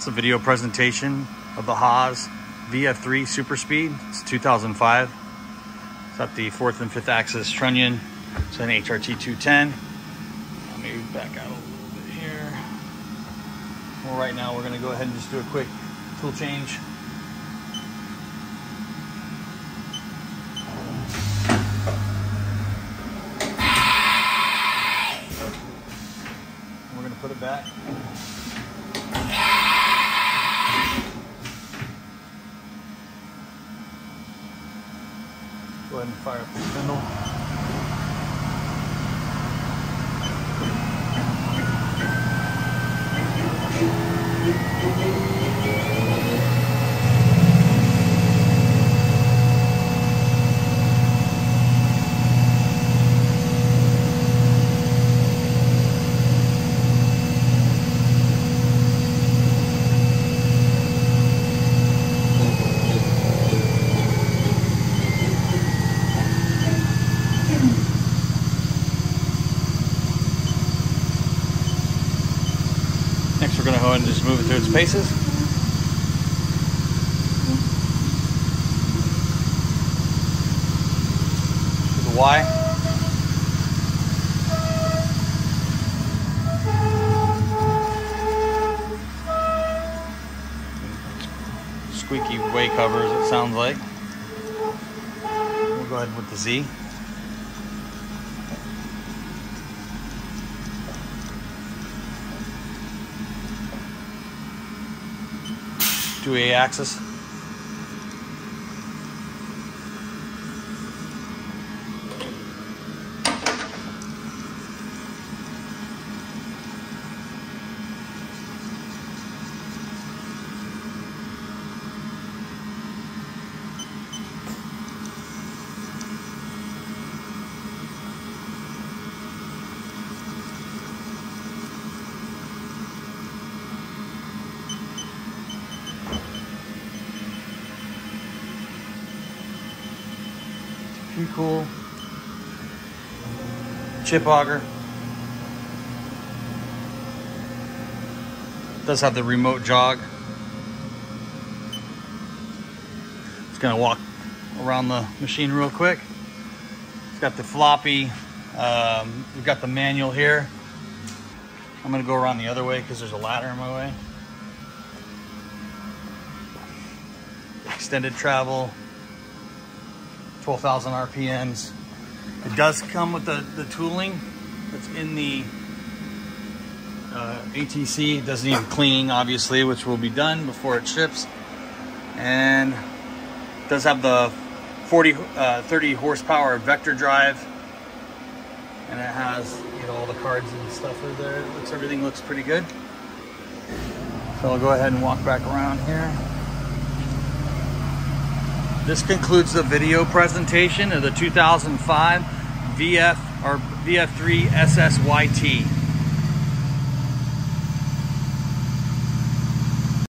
It's a video presentation of the Haas VF-3 Super Speed. It's 2005. It's got the 4th and 5th axis trunnion. It's an HRT 210. Let me back out a little bit here. Well, right now we're going to go ahead and just do a quick tool change. We're going to put it back. Go ahead and fire up the spindle. Next, we're going to go ahead and just move it through its paces. To the Y. Squeaky way covers, it sounds like. We'll go ahead with the Z. 2A axis. Pretty cool. Chip auger. Does have the remote jog. Just gonna walk around the machine real quick. It's got the floppy. We've got the manual here. I'm gonna go around the other way because there's a ladder in my way. Extended travel. 12,000 RPMs. It does come with the tooling that's in the ATC. It does need cleaning, obviously, which will be done before it ships. And it does have the 30 horsepower vector drive. And it has, you know, all the cards and stuff are there. Everything looks pretty good. So I'll go ahead and walk back around here. This concludes the video presentation of the 2005 VF-3SSYT.